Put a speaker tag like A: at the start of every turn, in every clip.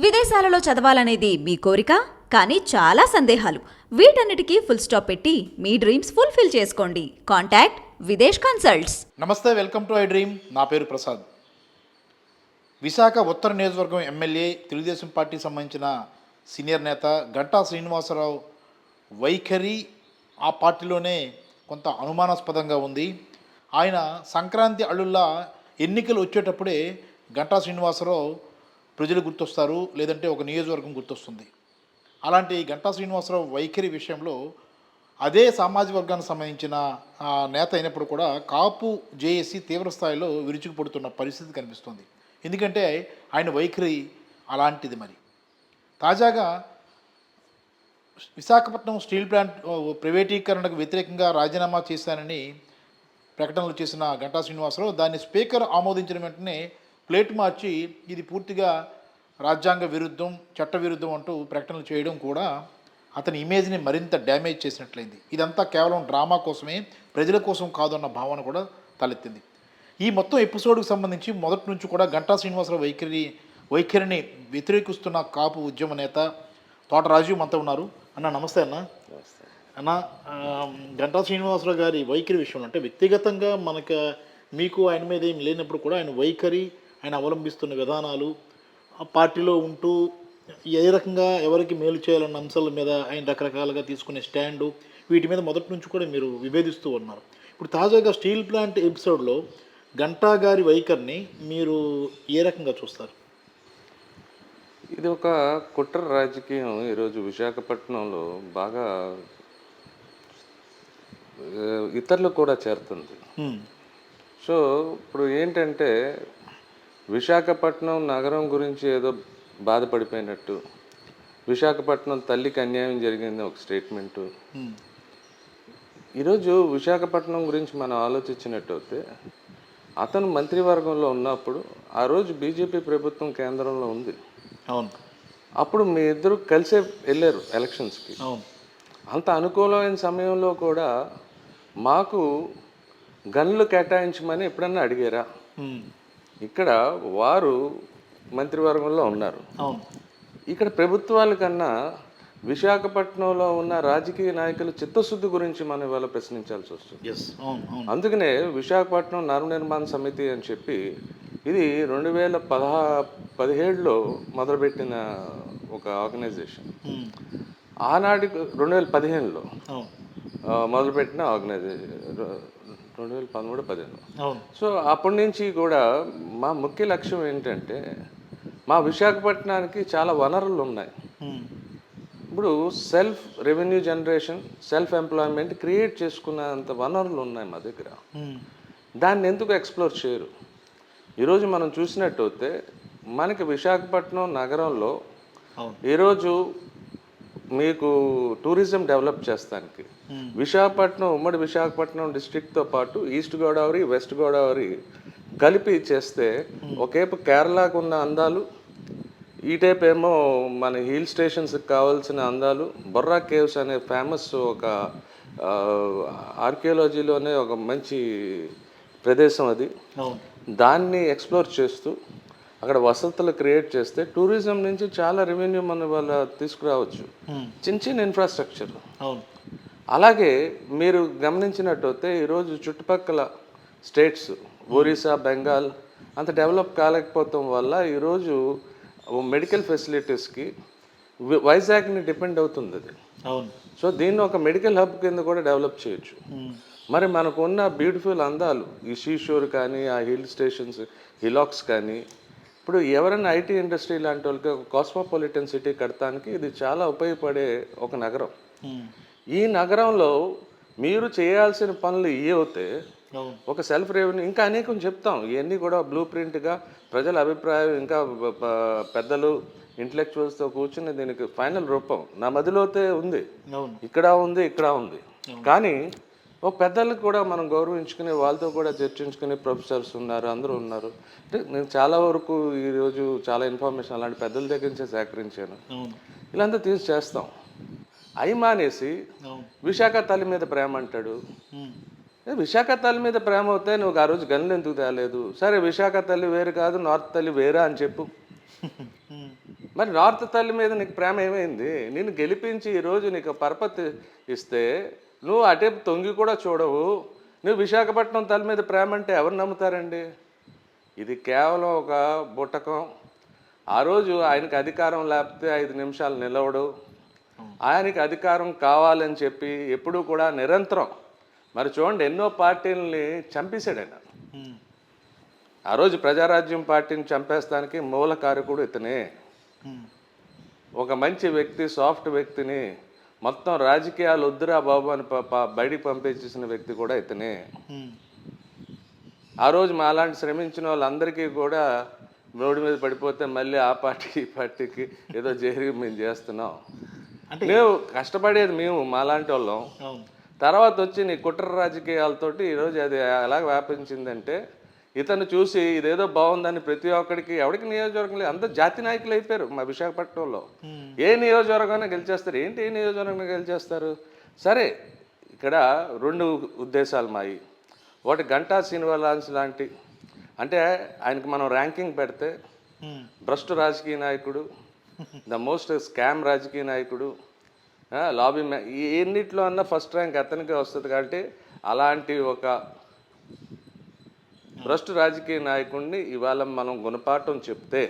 A: విదేశాలలో చదవాలనేది మీ కోరిక, కానీ చాలా సందేహాలు. వీటన్నిటికీ ఫుల్ స్టాప్ పెట్టి మీ డ్రీమ్స్ ఫుల్ఫిల్ చేసుకోండి. Contact Videsh consults.
B: నమస్తే, వెల్కమ్ టు ఐ డ్రీమ్. నా పేరు ప్రసాద్. విశాఖ ఉత్తర నియోజకవర్గం ఎమ్మెల్యే, తెలుగుదేశం పార్టీకి సంబంధించిన సీనియర్ నేత గంటా శ్రీనివాసరావు వైఖరి ఆ పార్టీలోనే కొంత అనుమానాస్పదంగా ఉంది. ఆయన సంక్రాంతి అల్లుల్లా ఎన్నికలు వచ్చేటప్పుడే గంటా శ్రీనివాసరావు ప్రజలు గుర్తొస్తారు, లేదంటే ఒక నియోజకవర్గం గుర్తొస్తుంది. అలాంటి గంటా శ్రీనివాసరావు వైఖరి విషయంలో అదే సామాజిక వర్గానికి సంబంధించిన నేత అయినప్పుడు కూడా కాపు జేఏసీ తీవ్ర స్థాయిలో విరుచుకుపడుతున్న పరిస్థితి కనిపిస్తుంది. ఎందుకంటే ఆయన వైఖరి అలాంటిది. మరి తాజాగా విశాఖపట్నం స్టీల్ ప్లాంట్ ప్రైవేటీకరణకు వ్యతిరేకంగా రాజీనామా చేశానని ప్రకటనలు చేసిన గంటా శ్రీనివాసరావు దాన్ని స్పీకర్ ఆమోదించిన వెంటనే ప్లేట్ మార్చి ఇది పూర్తిగా రాజ్యాంగ విరుద్ధం, చట్ట విరుద్ధం అంటూ ప్రకటనలు చేయడం కూడా అతని ఇమేజ్ని మరింత డ్యామేజ్ చేసినట్లయింది. ఇదంతా కేవలం డ్రామా కోసమే, ప్రజల కోసం కాదు అన్న భావన కూడా తలెత్తింది. ఈ మొత్తం ఎపిసోడ్కి సంబంధించి మొదటి నుంచి కూడా గంటా శ్రీనివాసరావు వైఖరిని వ్యతిరేకిస్తున్న కాపు ఉద్యమ నేత తోట రాజీవ్ మనతో ఉన్నారు. అన్న నమస్తే. అన్న, గంటా శ్రీనివాసరావు గారి వైఖరి విషయంలో అంటే వ్యక్తిగతంగా మీకు ఆయన మీద ఏం లేనప్పుడు కూడా ఆయన వైఖరి, ఆయన అవలంబిస్తున్న విధానాలు, ఆ పార్టీలో ఉంటూ ఏ రకంగా ఎవరికి మేలు చేయాలన్న అంశాల మీద ఆయన రకరకాలుగా తీసుకునే స్టాండు, వీటి మీద మొదటి నుంచి కూడా మీరు విభేదిస్తూ ఉన్నారు. ఇప్పుడు తాజాగా స్టీల్ ప్లాంట్ ఎపిసోడ్లో గంటా గారి వైఖరిని మీరు ఏ రకంగా చూస్తారు?
C: ఇది ఒక కుట్ర రాజకీయం ఈరోజు విశాఖపట్నంలో బాగా ఇతరులు కూడా చేరుతుంది. సో ఇప్పుడు ఏంటంటే విశాఖపట్నం నగరం గురించి ఏదో బాధపడిపోయినట్టు, విశాఖపట్నం తల్లికి అన్యాయం జరిగింది ఒక స్టేట్మెంటు. ఈరోజు విశాఖపట్నం గురించి మనం ఆలోచించినట్టయితే అతను మంత్రివర్గంలో ఉన్నప్పుడు ఆ రోజు బీజేపీ ప్రభుత్వం కేంద్రంలో ఉంది.
B: అవును.
C: అప్పుడు మీ ఇద్దరు కలిసే వెళ్ళారు ఎలక్షన్స్కి.
B: అవును.
C: అంత అనుకూలమైన సమయంలో కూడా మాకు గన్లు కేటాయించమని ఎప్పుడన్నా అడిగారా? ఇక్కడ వారు మంత్రివర్గంలో ఉన్నారు.
B: అవును.
C: ఇక్కడ ప్రభుత్వాల కన్నా విశాఖపట్నంలో ఉన్న రాజకీయ నాయకుల చిత్తశుద్ధి గురించి మనం ఇవాళ ప్రశ్నించాల్సి వస్తుంది. అందుకనే విశాఖపట్నం నవనిర్మాణ సమితి అని చెప్పి ఇది 2017లో మొదలుపెట్టిన ఒక ఆర్గనైజేషన్. ఆనాటి 2015లో మొదలుపెట్టిన ఆర్గనైజేషన్, 2013-15. సో అప్పటి నుంచి కూడా మా ముఖ్య లక్ష్యం ఏంటంటే మా విశాఖపట్నానికి చాలా వనరులు ఉన్నాయి. ఇప్పుడు self revenue generation, self employment create చేసుకున్నంత వనరులు ఉన్నాయి మా దగ్గర. దాన్ని ఎందుకు ఎక్స్ప్లోర్ చేయరు? ఈరోజు మనం చూసినట్టయితే మనకి విశాఖపట్నం నగరంలో ఈరోజు మీకు టూరిజం డెవలప్ చేస్తానికి విశాఖపట్నం, ఉమ్మడి విశాఖపట్నం డిస్ట్రిక్ట్తో పాటు ఈస్ట్ గోదావరి, వెస్ట్ గోదావరి కలిపి చేస్తే ఒకేపు కేరళకు ఉన్న అందాలు, ఈ టైప్ ఏమో మన హిల్ స్టేషన్స్కి కావాల్సిన అందాలు, బొర్రా కేవ్స్ అనే ఫేమస్ ఒక ఆర్కియాలజీలోనే ఒక మంచి ప్రదేశం అది. దాన్ని ఎక్స్ప్లోర్ చేస్తూ అక్కడ వసతులు క్రియేట్ చేస్తే టూరిజం నుంచి చాలా రెవెన్యూ మన వాళ్ళ తీసుకురావచ్చు. చిన్న చిన్న ఇన్ఫ్రాస్ట్రక్చర్. అలాగే మీరు గమనించినట్టయితే ఈరోజు చుట్టుపక్కల స్టేట్స్ ఒరిస్సా, బెంగాల్ అంత డెవలప్ కాలేకపోవటం వల్ల ఈరోజు మెడికల్ ఫెసిలిటీస్కి వైజాగ్ని డిపెండ్ అవుతుంది అది. సో దీన్ని ఒక మెడికల్ హబ్ కింద కూడా డెవలప్ చేయొచ్చు. మరి మనకున్న బ్యూటిఫుల్ అందాలు, ఈ సీషోర్ కానీ, ఆ హిల్ స్టేషన్స్, హిలాక్స్ కానీ, ఇప్పుడు ఎవరైనా ఐటీ ఇండస్ట్రీ లాంటి వాళ్ళకి ఒక కాస్మోపాలిటన్ సిటీ కడటానికి ఇది చాలా ఉపయోగపడే ఒక నగరం. ఈ నగరంలో మీరు చేయాల్సిన పనులు అవుతే ఒక సెల్ఫ్ రెవెన్యూ ఇంకా అనేకం చెప్తాం, ఇవన్నీ కూడా బ్లూ ప్రింట్గా ప్రజల అభిప్రాయం, ఇంకా పెద్దలు ఇంటలెక్చువల్స్తో కూర్చుని దీనికి ఫైనల్ రూపం నా మదిలోతే ఉంది. ఇక్కడ ఉంది, ఇక్కడ ఉంది. కానీ ఒక పెద్దలకు కూడా మనం గౌరవించుకుని వాళ్ళతో కూడా చర్చించుకుని ప్రొఫెసర్స్ ఉన్నారు, అందరూ ఉన్నారు. అంటే నేను చాలా వరకు ఈరోజు చాలా ఇన్ఫర్మేషన్ అలాంటి పెద్దల దగ్గర నుంచే సేకరించాను. ఇలాంతా తీసి చేస్తాం. అవి మానేసి విశాఖ తల్లి మీద ప్రేమ అంటాడు. విశాఖ తల్లి మీద ప్రేమ అవుతే నువ్వు ఆ రోజు గన్లు ఎందుకు తేలేదు? సరే విశాఖ తల్లి వేరు కాదు, నార్త్ తల్లి వేరా అని చెప్పు. మరి నార్త్ తల్లి మీద నీకు ప్రేమ ఏమైంది? నిన్ను గెలిపించి ఈరోజు నీకు పరపతి ఇస్తే నువ్వు అటేపు తొంగి కూడా చూడవు. నువ్వు విశాఖపట్నం తల్లి మీద ప్రేమ అంటే ఎవరు నమ్ముతారండి? ఇది కేవలం ఒక బుట్టకం. ఆ రోజు ఆయనకి అధికారం లేకపోతే 5 నిమిషాలు నిలవడు. ఆయనకి అధికారం కావాలని చెప్పి ఎప్పుడూ కూడా నిరంతరం మరి చూడండి ఎన్నో పార్టీలని చంపేశాడు ఆయన. ఆ రోజు ప్రజారాజ్యం పార్టీని చంపేస్తానికి మూల కారకుడు ఇతనే. ఒక మంచి వ్యక్తి, సాఫ్ట్ వ్యక్తిని మొత్తం రాజకీయాలు వద్దురా బాబు అని బయటికి పంపించేసిన వ్యక్తి కూడా ఇతనే. ఆ రోజు మాలాంటి శ్రమించిన వాళ్ళందరికీ కూడా రోడ్డు మీద పడిపోతే మళ్ళీ ఆ పార్టీ ఈ పార్టీకి ఏదో చేరి మేము చేస్తున్నాం అంటే మేము కష్టపడేది మేము మాలాంటి వాళ్ళం. తర్వాత వచ్చి నీ కుట్ర రాజకీయాలతోటి ఈరోజు అది ఎలా వ్యాపించిందంటే ఇతను చూసి ఇదేదో బాగుందని ప్రతి ఒక్కడికి ఎవరికి నియోజకవర్గం లేదు, అందరూ జాతి నాయకులు అయిపోయారు మా విశాఖపట్నంలో. ఏ నియోజకవర్గాన్ని గెలిచేస్తారు? ఏంటి ఏ నియోజకవర్గాన్ని గెలిచేస్తారు? సరే, ఇక్కడ 2 ఉద్దేశాలు మాయి. ఒకటి గంటా శ్రీనివాస్ లాంటి, అంటే ఆయనకి మనం ర్యాంకింగ్ పెడితే భ్రష్టు రాజకీయ నాయకుడు, ద మోస్ట్ స్కామ్ రాజకీయ నాయకుడు, లాబీ ఎన్నిట్లో అన్నా ఫస్ట్ ర్యాంక్ అతనికే వస్తుంది. కాబట్టి అలాంటి ఒక భ్రష్టు రాజకీయ నాయకుడిని ఇవాళ మనం గుణపాఠం చెప్తే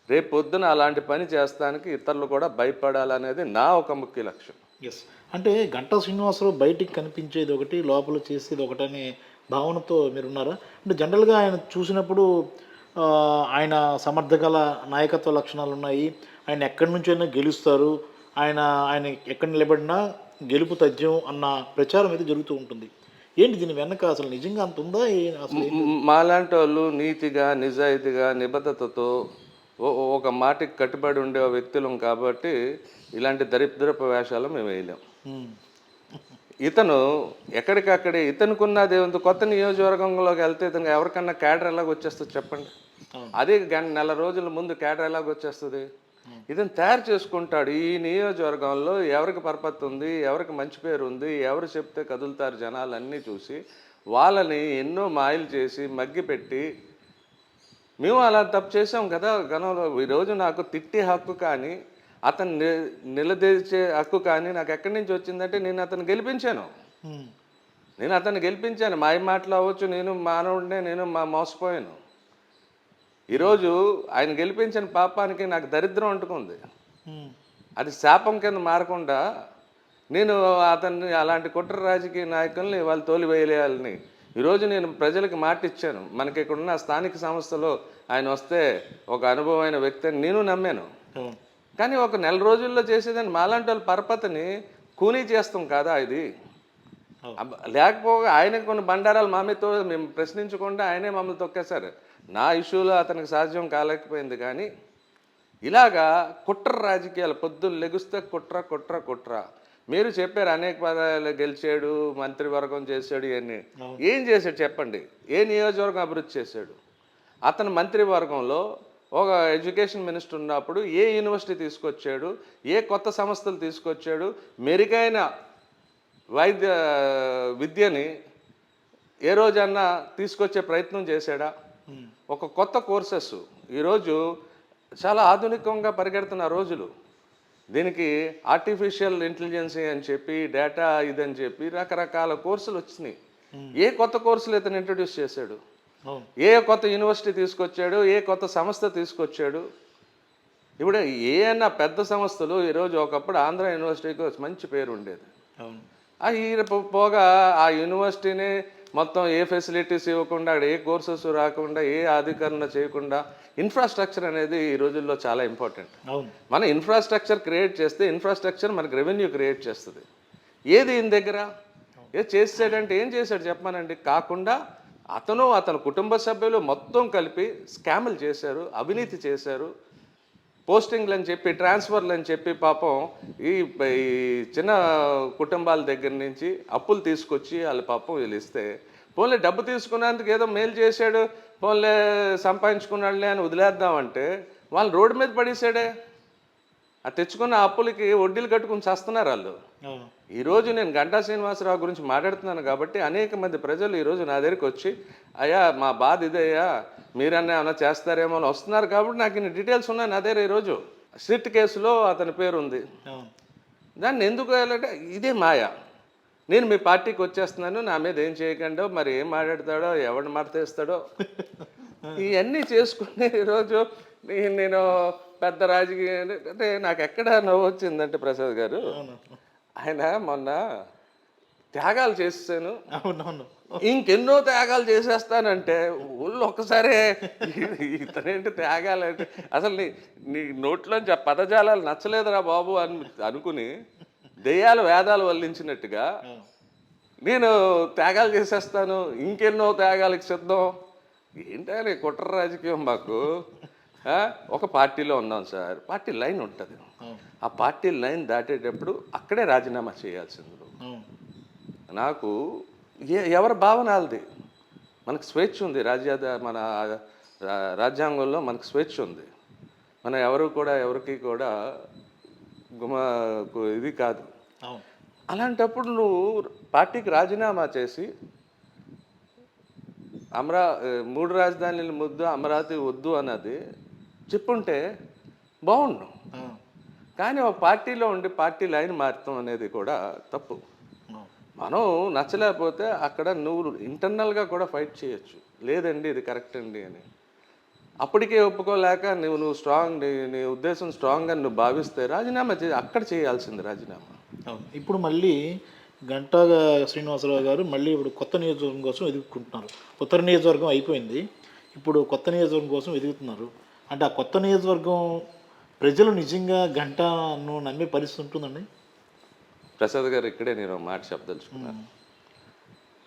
C: రేపు పొద్దున అలాంటి పని చేస్తానికి ఇతరులు కూడా భయపడాలనేది నా ఒక ముఖ్య లక్ష్యం.
B: ఎస్, అంటే గంటా శ్రీనివాసరావు బయటికి కనిపించేది ఒకటి, లోపల చేసేది ఒకటనే భావనతో మీరున్నారా? అంటే జనరల్గా ఆయన చూసినప్పుడు ఆయన సమర్థగల నాయకత్వ లక్షణాలు ఉన్నాయి, ఆయన ఎక్కడి నుంచైనా గెలుస్తారు, ఆయన ఎక్కడ నిలబడినా గెలుపు తథ్యం అన్న ప్రచారం అయితే జరుగుతూ ఉంటుంది. ఏంటి దీని వెనక అసలు నిజంగా అంత ఉందా? అసలు
C: మాలాంటి వాళ్ళు నీతిగా, నిజాయితీగా, నిబద్ధతతో ఒక మాటకి కట్టుబడి ఉండే వ్యక్తులం కాబట్టి ఇలాంటి దరిద్రపు వేషాలు మేము వేయలేం. ఇతను ఎక్కడికక్కడే ఇతనుకున్నది ఏముంది, కొత్త నియోజకవర్గంలోకి వెళ్తే ఇతను ఎవరికన్నా క్యాడర్ ఎలాగ వచ్చేస్తుంది చెప్పండి? అదే నెల రోజుల ముందు క్యాడర్ ఎలాగ వచ్చేస్తుంది? ఇతను తయారు చేసుకుంటాడు. ఈ నియోజకవర్గంలో ఎవరికి పరపతి ఉంది, ఎవరికి మంచి పేరు ఉంది, ఎవరు చెప్తే కదులుతారు జనాలన్నీ చూసి వాళ్ళని ఎన్నో మాయలు చేసి మగ్గిపెట్టి మేము అలా తప్పు చేసాం కదా గతంలో. ఈరోజు నాకు తిట్టే హక్కు కానీ అతను నిలదీర్చే హక్కు కానీ నాకు ఎక్కడి నుంచి వచ్చిందంటే నేను అతను గెలిపించాను. మాయ మాటలు అవ్వచ్చు, నేను మానవుడినే, నేను మోసపోయాను. ఈరోజు ఆయన గెలిపించిన పాపానికి నాకు దరిద్రం అంటుకుంది. అది శాపం కింద మారకుండా నేను అతన్ని అలాంటి కుట్ర రాజకీయ నాయకుల్ని వాళ్ళు తోలివేయాలని ఈరోజు నేను ప్రజలకు మాట ఇచ్చాను. మనకి ఇక్కడ ఉన్న స్థానిక సంస్థలో ఆయన వస్తే ఒక అనుభవమైన వ్యక్తి అని నేను నమ్మాను. కానీ ఒక నెల రోజుల్లో చేసేదని మాలాంటి వాళ్ళ పరపతిని కూనీ చేస్తాం కదా ఇది. లేకపోగా ఆయనకు కొన్ని బండారాలు మామితో మేము ప్రశ్నించకుండా ఆయనే మమ్మల్ని తొక్కేశారు. నా ఇష్యూలో అతనికి సాధ్యం కాలేకపోయింది. కానీ ఇలాగా కుట్ర రాజకీయాలు పొద్దున్న లెగుస్తే కుట్ర కుట్ర కుట్ర. మీరు చెప్పారు అనేక పదాలు గెలిచాడు, మంత్రివర్గం చేశాడు, ఇవన్నీ ఏం చేశాడు చెప్పండి? ఏ నియోజకవర్గం అభివృద్ధి చేశాడు? అతను మంత్రివర్గంలో ఒక ఎడ్యుకేషన్ మినిస్టర్ ఉన్నప్పుడు ఏ యూనివర్సిటీ తీసుకొచ్చాడు, ఏ కొత్త సంస్థలు తీసుకొచ్చాడు, మెరుగైన విద్యని ఏ రోజన్నా తీసుకొచ్చే ప్రయత్నం చేశాడా? ఒక కొత్త కోర్సెస్ ఈరోజు చాలా ఆధునికంగా పరిగెడుతున్న రోజులు. దీనికి ఆర్టిఫిషియల్ ఇంటెలిజెన్స్ అని చెప్పి, డేటా ఇదని చెప్పి రకరకాల కోర్సులు వచ్చినాయి. ఏ కొత్త కోర్సులు ఇతను ఇంట్రడ్యూస్ చేశాడు? ఏ కొత్త యూనివర్సిటీ తీసుకొచ్చాడు? ఏ కొత్త సంస్థ తీసుకొచ్చాడు? ఇప్పుడు ఏ అన్నా పెద్ద సంస్థలు ఈరోజు ఒకప్పుడు ఆంధ్ర యూనివర్సిటీకి మంచి పేరు ఉండేది. పోగా ఆ యూనివర్సిటీని మొత్తం ఏ ఫెసిలిటీస్ ఇవ్వకుండా, అక్కడ ఏ కోర్సెస్ రాకుండా, ఏ అధికరణ చేయకుండా, ఇన్ఫ్రాస్ట్రక్చర్ అనేది ఈ రోజుల్లో చాలా ఇంపార్టెంట్. మన ఇన్ఫ్రాస్ట్రక్చర్ క్రియేట్ చేస్తే ఇన్ఫ్రాస్ట్రక్చర్ మనకు రెవెన్యూ క్రియేట్ చేస్తుంది. ఏది ఈయన దగ్గర చేసాడంటే ఏం చేశాడు చెప్పానండి? కాకుండా అతని కుటుంబ సభ్యులు మొత్తం కలిపి స్కాములు చేశారు, అవినీతి చేశారు. పోస్టింగ్లు అని చెప్పి, ట్రాన్స్ఫర్లు అని చెప్పి పాపం ఈ చిన్న కుటుంబాల దగ్గర నుంచి అప్పులు తీసుకొచ్చి వాళ్ళ పాపం వీళ్ళు ఇస్తే, పోన్లే డబ్బు తీసుకున్నందుకు ఏదో మేలు చేశాడు, పోన్లే సంపాదించుకున్నాడులే అని వదిలేద్దామంటే వాళ్ళు రోడ్డు మీద పడేసాడే. ఆ తెచ్చుకున్న అప్పులకి వడ్డీలు కట్టుకుని చేస్తున్నారు వాళ్ళు.
B: అవును.
C: ఈరోజు నేను గంటా శ్రీనివాసరావు గురించి మాట్లాడుతున్నాను కాబట్టి అనేక మంది ప్రజలు ఈరోజు నా దగ్గరికి వచ్చి అయ్యా మా బాధ ఇదయ్యా మీరన్నా ఏమైనా చేస్తారేమో అని వస్తున్నారు కాబట్టి నాకు ఇన్ని డీటెయిల్స్ ఉన్నాయి నా దగ్గర. ఈరోజు సిట్ కేసులో అతని పేరు ఉంది.
B: అవును.
C: దాన్ని ఎందుకు వేయాలంటే ఇదే మాయ. నేను మీ పార్టీకి వచ్చేస్తున్నాను, నా మీద ఏం చేయకండో, మరి ఏం మాట్లాడతాడో, ఎవరిని మడతేస్తాడో ఇవన్నీ చేసుకుని ఈరోజు నేను పెద్ద రాజకీయ అంటే నాకు ఎక్కడ నవ్వు వచ్చిందంటే ప్రసాద్ గారు, ఆయన మొన్న త్యాగాలు చేసాను,
B: అవునవును.
C: ఇంకెన్నో త్యాగాలు చేసేస్తానంటే ఊళ్ళో ఒక్కసారే ఇతనేంటి త్యాగాలు అంటే అసలు నీ నోట్లోంచి ఆ పదజాలాలు నచ్చలేదురా బాబు అని అనుకుని దెయ్యాలు వేదాలు వల్లించినట్టుగా నేను త్యాగాలు చేసేస్తాను, ఇంకెన్నో త్యాగాలకు సిద్ధం. ఏంటని కుట్ర రాజకీయం మాకు. ఒక పార్టీలో ఉన్నాం సార్, పార్టీ లైన్ ఉంటుంది. ఆ పార్టీ లైన్ దాటేటప్పుడు అక్కడే రాజీనామా చేయాల్సింది. నాకు ఎవరి భావనాలది, మనకు స్వేచ్ఛ ఉంది. మన రాజ్యాంగంలో మనకు స్వేచ్ఛ ఉంది. మనం ఎవరికి కూడా ఇది కాదు. అలాంటప్పుడు నువ్వు పార్టీకి రాజీనామా చేసి మూడు రాజధానుల ముద్దు అమరావతి వద్దు అన్నది చెప్పుంటే బాగుండు. కానీ ఒక పార్టీలో ఉండి పార్టీ లైన్ మారుతాం అనేది కూడా తప్పు. మనం నచ్చలేకపోతే అక్కడ నువ్వు ఇంటర్నల్గా కూడా ఫైట్ చేయొచ్చు, లేదండి ఇది కరెక్ట్ అండి అని. అప్పటికే ఒప్పుకోలేక నువ్వు స్ట్రాంగ్, నీ ఉద్దేశం స్ట్రాంగ్గా నువ్వు భావిస్తే రాజీనామా అక్కడ చేయాల్సింది రాజీనామా.
B: ఇప్పుడు మళ్ళీ గంటా శ్రీనివాసరావు గారు మళ్ళీ ఇప్పుడు కొత్త నియోజకవర్గం కోసం ఎదుగుకుంటున్నారు. ఉత్తర నియోజకవర్గం అయిపోయింది, ఇప్పుడు కొత్త నియోజకవర్గం కోసం ఎదుగుతున్నారు. అంటే ఆ కొత్త నియోజకవర్గం ప్రజలు నిజంగా గంటాను నమ్మే పరిస్థితి ఉంటుందండి?
C: ప్రసాద్ గారు, ఇక్కడే నేను మాట చెప్పదలుచుకున్నాను.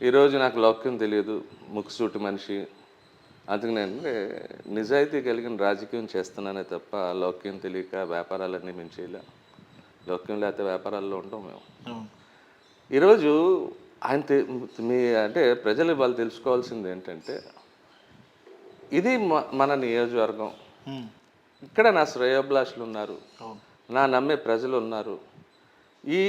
C: ఈరోజు నాకు లౌక్యం తెలియదు, ముక్కుసూటి మనిషి, అందుకు నేను నిజాయితీ కలిగిన రాజకీయం చేస్తున్నానే తప్ప లౌక్యం తెలియక వ్యాపారాలన్నీ మేము చేయలే. లౌక్యం లేకపోతే వ్యాపారాల్లో ఉంటాం మేము. ఈరోజు ఆయన అంటే ప్రజలు వాళ్ళు తెలుసుకోవాల్సింది ఏంటంటే, ఇది మన నియోజకవర్గం, ఇక్కడ నా శ్రేయోభిలాషులు ఉన్నారు, నా నమ్మే ప్రజలు ఉన్నారు. ఈ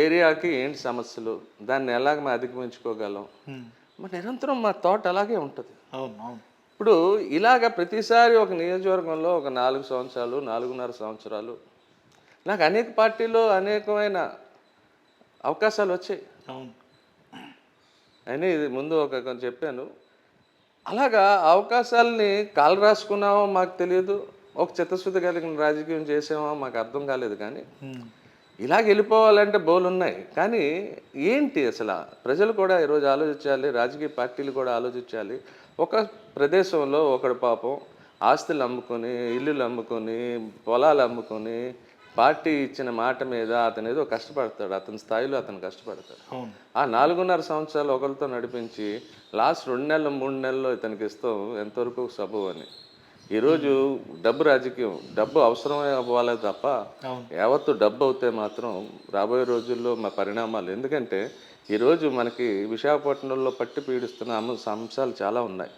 C: ఏరియాకి ఏంటి సమస్యలు, దాన్ని ఎలాగ మేము అధిగమించుకోగలం, నిరంతరం మా థాట్ అలాగే ఉంటుంది. ఇప్పుడు ఇలాగ ప్రతిసారి ఒక నియోజకవర్గంలో ఒక 4 సంవత్సరాలు 4.5 సంవత్సరాలు నాకు అనేక పార్టీలో అనేకమైన అవకాశాలు వచ్చాయి. అయినా ఇది ముందు కొంచెం చెప్పాను. అలాగా అవకాశాలని కాలు రాసుకున్నామో మాకు తెలియదు, ఒక చిత్తశుద్ధి కలిగిన రాజకీయం చేసామో మాకు అర్థం కాలేదు. కానీ ఇలాగ వెళ్ళిపోవాలంటే బోలు ఉన్నాయి. కానీ ఏంటి అసలు ప్రజలు కూడా ఈరోజు ఆలోచించాలి, రాజకీయ పార్టీలు కూడా ఆలోచించాలి. ఒక ప్రదేశంలో ఒకడు పాపం ఆస్తులు అమ్ముకొని, ఇల్లులు అమ్ముకొని, పొలాలు అమ్ముకొని, పార్టీ ఇచ్చిన మాట మీద అతను ఏదో కష్టపడతాడు, అతని స్థాయిలో అతను కష్టపడతాడు. ఆ 4.5 సంవత్సరాలు ఒకరితో నడిపించి లాస్ట్ 2 నెలలు 3 నెలల్లో ఇతనికి ఇస్తాం ఎంతవరకు సబు అని. ఈరోజు డబ్బు రాజకీయం, డబ్బు అవసరమే అవ్వాలి తప్ప యావత్తు డబ్బు అవుతే మాత్రం రాబోయే రోజుల్లో మా పరిణామాలు. ఎందుకంటే ఈరోజు మనకి విశాఖపట్నంలో పట్టి పీడిస్తున్న అంశాలు చాలా ఉన్నాయి.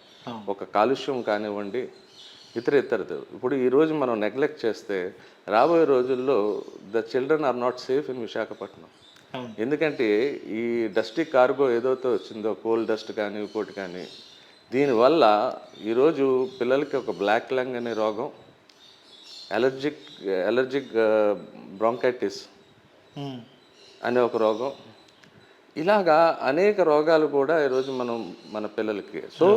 C: ఒక కాలుష్యం కానివ్వండి, ఇతరదు. ఇప్పుడు ఈరోజు మనం నెగ్లెక్ట్ చేస్తే రాబోయే రోజుల్లో the children are not safe in Visakhapatnam. ఎందుకంటే ఈ డస్టీ కార్గో ఏదైతే వచ్చిందో, కోల్ డస్ట్ కానీ ఇంకోటి కానీ, దీనివల్ల ఈరోజు పిల్లలకి ఒక బ్లాక్ లంగ్ అనే రోగం, అలర్జిక్ బ్రాంకైటిస్ అనే ఒక రోగం, ఇలాగా అనేక రోగాలు కూడా ఈరోజు మన పిల్లలకి. సో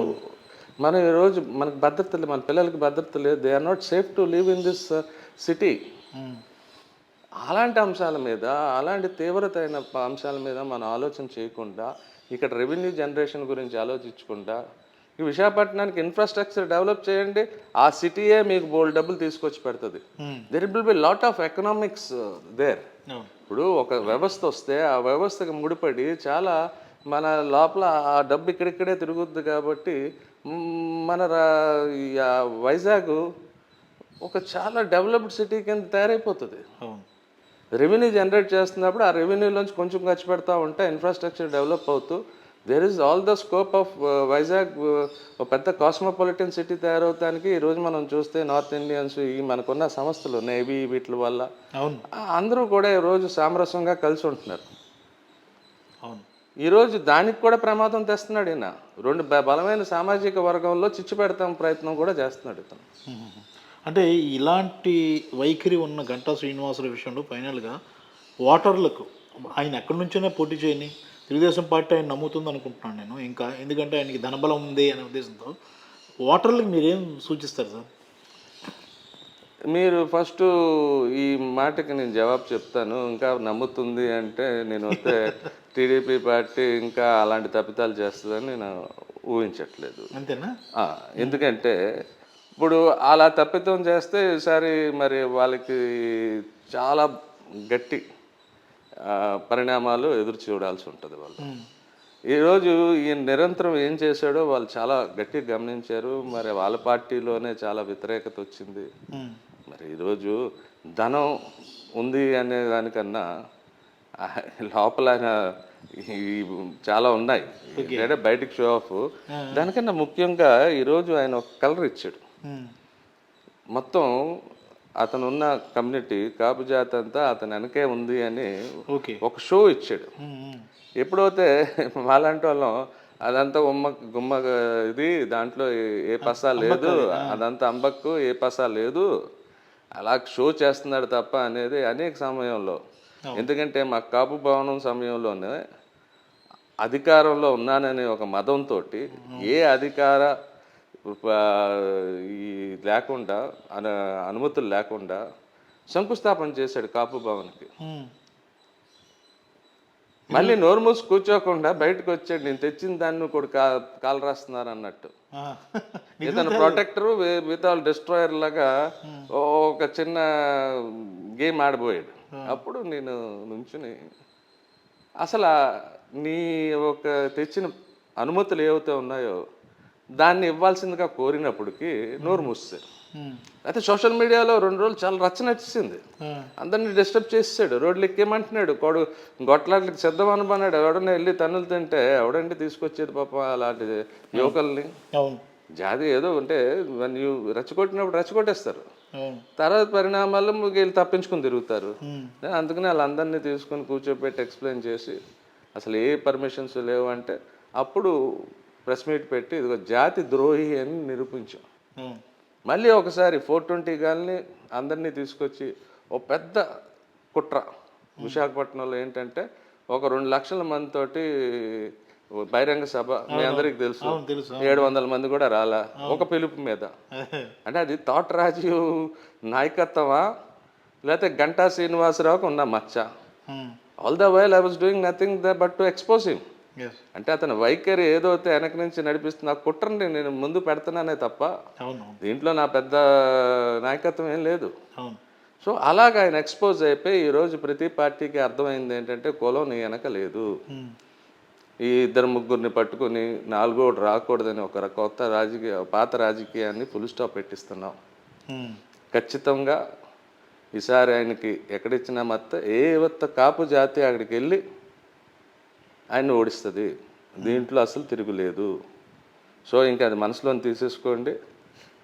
C: మనం ఈరోజు మనకు భద్రత లేదు, మన పిల్లలకి భద్రత లేదు. They are not safe to live in this city. అలాంటి అంశాల మీద, అలాంటి తీవ్రతైన అంశాల మీద మనం ఆలోచన చేయకుండా, ఇక్కడ రెవెన్యూ జనరేషన్ గురించి ఆలోచించకుండా, ఈ విశాఖపట్నానికి ఇన్ఫ్రాస్ట్రక్చర్ డెవలప్ చేయండి, ఆ సిటీయే మీకు బోల్డ్ డబ్బులు తీసుకొచ్చి పెడుతుంది. There will be lot of economics there. ఇప్పుడు ఒక వ్యవస్థ వస్తే ఆ వ్యవస్థకు ముడిపడి చాలా మన లోపల ఆ డబ్బు ఇక్కడిక్కడే తిరుగుద్ది. కాబట్టి మన వైజాగ్ ఒక చాలా డెవలప్డ్ సిటీ కింద తయారైపోతుంది. రెవెన్యూ జనరేట్ చేస్తున్నప్పుడు ఆ రెవెన్యూలోంచి కొంచెం ఖర్చు పెడతా ఉంటే ఇన్ఫ్రాస్ట్రక్చర్ డెవలప్ అవుతూ there is all the scope of Vizag ఒక పెద్ద కాస్మోపాలిటన్ సిటీ తయారవడానికి ఈరోజు మనం చూస్తే నార్త్ ఇండియన్స్ ఈ మనకున్న సంస్థలు నేవీ వీటి వల్ల
B: అవును
C: అందరూ కూడా ఈరోజు సామరస్యంగా కలిసి ఉంటున్నారు.
B: అవును
C: ఈరోజు దానికి కూడా ప్రమాదం తెస్తున్నాడు ఈయన. రెండు బలమైన సామాజిక వర్గంలో చిచ్చు పెడతాం ప్రయత్నం కూడా చేస్తున్నాడు ఇతను.
B: అంటే ఇలాంటి వైఖరి ఉన్న గంటా శ్రీనివాసరావు విషయంలో ఫైనల్గా ఓటర్లకు ఆయన ఎక్కడి నుంచైనా పోటీ చేయని తెలుగుదేశం పార్టీ ఆయన నమ్ముతుంది అనుకుంటున్నాను నేను. ఇంకా ఎందుకంటే ఆయనకి ధనబలం ఉంది అనే ఉద్దేశంతో ఓటర్లకు మీరేం సూచిస్తారు సార్?
C: మీరు ఫస్ట్ ఈ మాటకి నేను జవాబు చెప్తాను. ఇంకా నమ్ముతుంది అంటే నేను వస్తే టీడీపీ పార్టీ ఇంకా అలాంటి తప్పిదాలు చేస్తుందని నేను ఊహించట్లేదు.
B: అంతేనా?
C: ఎందుకంటే ఇప్పుడు అలా తప్పిదం చేస్తే ఈసారి మరి వాళ్ళకి చాలా గట్టి పరిణామాలు ఎదురు చూడాల్సి ఉంటుంది వాళ్ళు. ఈరోజు ఈయన నిరంతరం ఏం చేశాడో వాళ్ళు చాలా గట్టిగా గమనించారు. మరి వాళ్ళ పార్టీలోనే చాలా వ్యతిరేకత వచ్చింది. మరి ఈరోజు ధనం ఉంది అనే దానికన్నా లోపల ఆయన చాలా ఉన్నాయి అంటే బయటికి షో ఆఫ్. దానికన్నా ముఖ్యంగా ఈరోజు ఆయన ఒక కలర్ ఇచ్చాడు. మొత్తం అతను ఉన్న కమ్యూనిటీ కాపు జాతి అంతా అతని వెనకే ఉంది అని ఒక షో ఇచ్చాడు. ఎప్పుడైతే మాలాంటి వాళ్ళం అదంతా గుమ్మ ఇది దాంట్లో ఏ పసా లేదు, అదంతా అంబక్కు ఏ పసా లేదు, అలా షో చేస్తున్నాడు తప్ప అనేది అనేక సమయంలో. ఎందుకంటే మా కాపు భవనం సమయంలోనే అధికారంలో ఉన్నాననే ఒక మదంతో ఏ అధికార ఈ లేకుండా అనుమతులు లేకుండా శంకుస్థాపన చేశాడు కాపు భవన్కి. మళ్ళీ నోరు మూసి కూర్చోకుండా బయటకు వచ్చాడు. నేను తెచ్చిన దాన్ని కూడా కాలు రాస్తున్నారు అన్నట్టు. ఇతను ప్రొటెక్టర్ విత్ ఆల్ డిస్ట్రాయర్ లాగా ఒక చిన్న గేమ్ ఆడబోయాడు. అప్పుడు నేను నుంచుని అసలు నీ ఒక తెచ్చిన అనుమతులు ఏవైతే ఉన్నాయో దాన్ని ఇవ్వాల్సిందిగా కోరినప్పటికీ నోరు మూసేశారు. అయితే సోషల్ మీడియాలో 2 రోజులు చాలా రచ్చ నచ్చింది. అందరినీ డిస్టర్బ్ చేసాడు. రోడ్లు ఎక్కేమంటున్నాడు. గొట్లాట్లకి సిద్ధం అనుకున్నాడు. ఎవడన్నా వెళ్ళి తన్నులు తింటే ఎవడండి తీసుకొచ్చేది పాప అలాంటి యువకుల్ని. జాతి ఏదో ఉంటే రెచ్చగొట్టినప్పుడు రెచ్చగొట్టేస్తారు. తర్వాత పరిణామాల్లో వీళ్ళు తప్పించుకుని తిరుగుతారు. అందుకని వాళ్ళందరినీ తీసుకొని కూర్చోబెట్టి ఎక్స్ప్లెయిన్ చేసి అసలు ఏ పర్మిషన్స్ లేవు అంటే అప్పుడు ప్రెస్ మీట్ పెట్టి ఇదిగో జాతి ద్రోహి అని నిరూపించాం. మళ్ళీ ఒకసారి 420 గాల్ని అందరినీ తీసుకొచ్చి ఒక పెద్ద కుట్ర విశాఖపట్నంలో ఏంటంటే ఒక 2 లక్షల మందితోటి బహిరంగ సభ. మీ అందరికి తెలుసు 700 మంది కూడా రాలా ఒక పిలుపు మీద. అంటే అది తోట రాజీవ్ నాయకత్వమా లేకపోతే గంటా శ్రీనివాసరావుకి ఉన్న మచ్చ? All the while I was doing nothing but to expose him. అంటే అతని వైఖరి ఏదైతే వెనక నుంచి నడిపిస్తుంది ఆ కుట్రని నేను ముందు పెడుతున్నానే తప్ప దీంట్లో నా పెద్ద నాయకత్వం ఏం లేదు. సో అలాగ ఆయన ఎక్స్పోజ్ అయిపోయి ఈరోజు ప్రతి పార్టీకి అర్థమైంది ఏంటంటే కులం నీ వెనక లేదు. ఈ 2-3 పట్టుకుని 4 రాకూడదని ఒక కొత్త పాత రాజకీయాన్ని ఫుల్ స్టాప్ పెట్టిస్తున్నాం. ఖచ్చితంగా ఈసారి ఆయనకి ఎక్కడిచ్చినా ఏ కాపు జాతి అక్కడికి వెళ్ళి ఆయన ఓడిస్తుంది. దీంట్లో అసలు తిరుగులేదు. సో ఇంకా అది మనసులోని తీసేసుకోండి.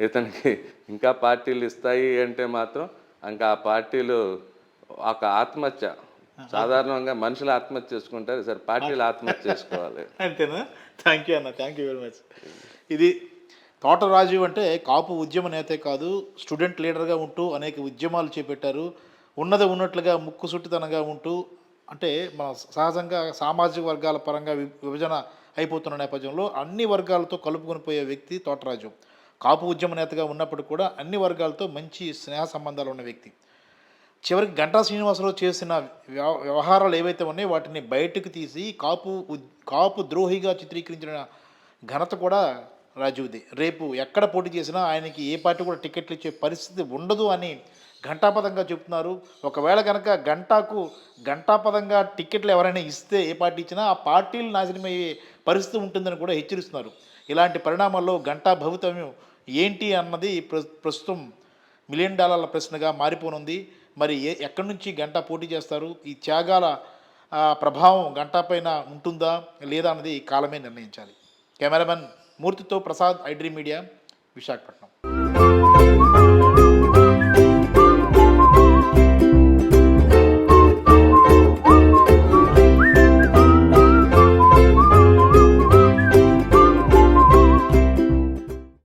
C: ఇతనికి ఇంకా పార్టీలు ఇస్తాయి అంటే మాత్రం ఇంకా ఆ పార్టీలు ఒక ఆత్మహత్య, సాధారణంగా మనుషులు ఆత్మహత్య చేసుకుంటారు, సరే పార్టీలు ఆత్మహత్య చేసుకోవాలి.
B: అంతేనా? థ్యాంక్ యూ అన్న, థ్యాంక్ యూ వెరీ మచ్. ఇది తోట రాజీవ్ అంటే కాపు ఉద్యమ నేతే కాదు, స్టూడెంట్ లీడర్గా ఉంటూ అనేక ఉద్యమాలు చేపట్టారు. ఉన్నది ఉన్నట్లుగా ముక్కుసూటితనంగా ఉంటూ అంటే మన సహజంగా సామాజిక వర్గాల పరంగా విభజన అయిపోతున్న నేపథ్యంలో అన్ని వర్గాలతో కలుపుకొని పోయే వ్యక్తి తోటరాజు. కాపు ఉద్యమ నేతగా ఉన్నప్పటికీ కూడా అన్ని వర్గాలతో మంచి స్నేహ సంబంధాలు ఉన్న వ్యక్తి. చివరికి గంటా శ్రీనివాసరావు చేసిన వ్యవహారాలు ఏవైతే ఉన్నాయో వాటిని బయటకు తీసి కాపు ద్రోహిగా చిత్రీకరించిన ఘనత కూడా రాజీవ్ది. రేపు ఎక్కడ పోటీ చేసినా ఆయనకి ఏ పార్టీ కూడా టికెట్లు ఇచ్చే పరిస్థితి ఉండదు అని ఘంటాపదంగా చెప్తున్నారు. ఒకవేళ కనుక ఘంటాపదంగా టికెట్లు ఎవరైనా ఇస్తే ఏ పార్టీ ఇచ్చినా ఆ పార్టీలు నాశనమయ్యే పరిస్థితి ఉంటుందని కూడా హెచ్చరిస్తున్నారు. ఇలాంటి పరిణామాల్లో గంటా భవితవ్యం ఏంటి అన్నది ప్రస్తుతం $1 మిలియన్ ప్రశ్నగా మారిపోనుంది. మరి ఎక్కడి నుంచి గంటా పోటీ చేస్తారు? ఈ త్యాగాల ప్రభావం గంటా పైన ఉంటుందా లేదా అన్నది కాలమే నిర్ణయించాలి. కెమెరామెన్ మూర్తితో Prasad, I dream media, Visakhapatnam.